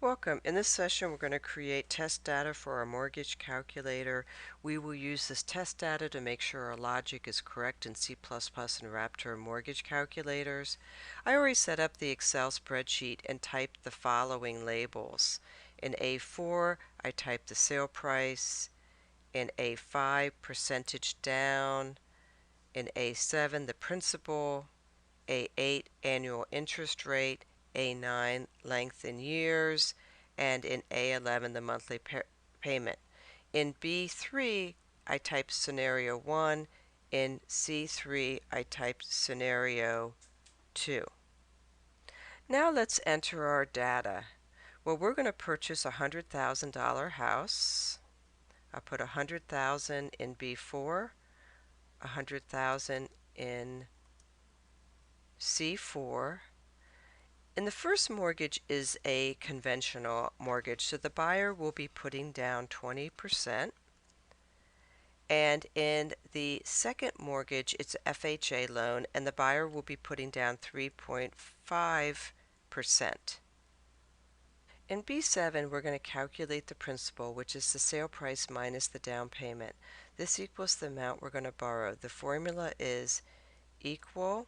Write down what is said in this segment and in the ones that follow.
Welcome. In this session, we're going to create test data for our mortgage calculator. We will use this test data to make sure our logic is correct in C++ and Raptor mortgage calculators. I already set up the Excel spreadsheet and typed the following labels. In A4, I typed the sale price. In A5, percentage down. In A7, the principal. A8, annual interest rate. A9, length in years, and in A11, the monthly payment. In B3, I typed scenario 1. In C3, I typed scenario 2. Now let's enter our data. Well, we're going to purchase a $100,000 house. I'll put 100,000 in B4, 100,000 in C4. And the first mortgage is a conventional mortgage, so the buyer will be putting down 20%. And in the second mortgage, it's a FHA loan, and the buyer will be putting down 3.5%. In B7, we're going to calculate the principal, which is the sale price minus the down payment. This equals the amount we're going to borrow. The formula is equal.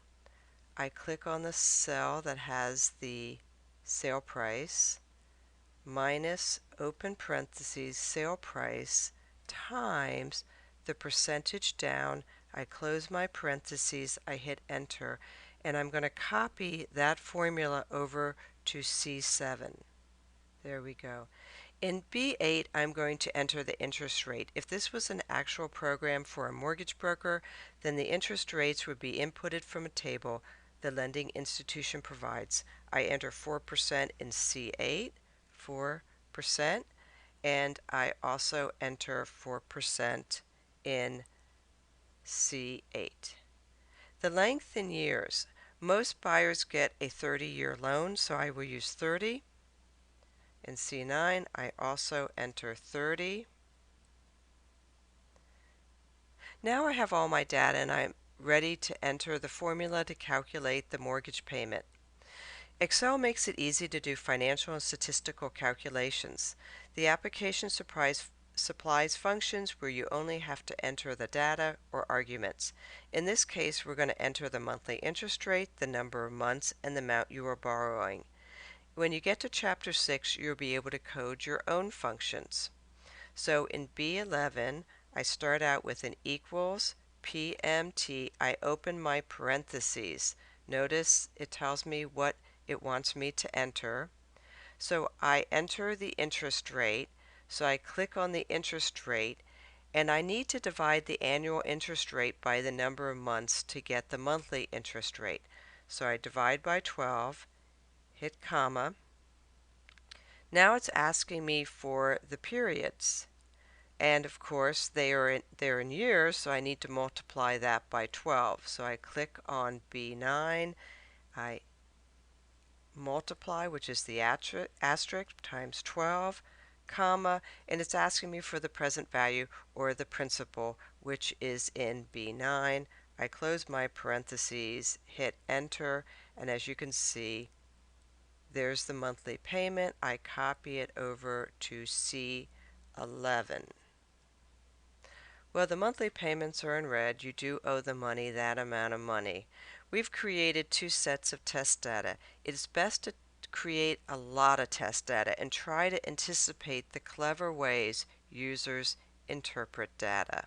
I click on the cell that has the sale price minus open parentheses sale price times the percentage down. I close my parentheses, I hit enter, and I'm going to copy that formula over to C7. There we go. In B8, I'm going to enter the interest rate. If this was an actual program for a mortgage broker, then the interest rates would be inputted from a table the lending institution provides. I enter 4% in C8, 4%, and I also enter 4% in C8. The length in years. Most buyers get a 30-year loan, so I will use 30. In C9, I also enter 30. Now I have all my data and I'm ready to enter the formula to calculate the mortgage payment. Excel makes it easy to do financial and statistical calculations. The application supplies functions where you only have to enter the data or arguments. In this case, we're going to enter the monthly interest rate, the number of months, and the amount you are borrowing. When you get to Chapter 6, you'll be able to code your own functions. So in B11, I start out with an equals PMT. I open my parentheses. Notice it tells me what it wants me to enter. So I enter the interest rate. So I click on the interest rate, and I need to divide the annual interest rate by the number of months to get the monthly interest rate. So I divide by 12, hit comma. Now it's asking me for the periods. And of course they're in years, so I need to multiply that by 12. So I click on B9, I multiply, which is the asterisk times 12, comma, and it's asking me for the present value or the principal, which is in B9. I close my parentheses, hit enter, and as you can see, there's the monthly payment. I copy it over to C11. Well, the monthly payments are in red. You do owe the money, that amount of money. We've created two sets of test data. It is best to create a lot of test data and try to anticipate the clever ways users interpret data.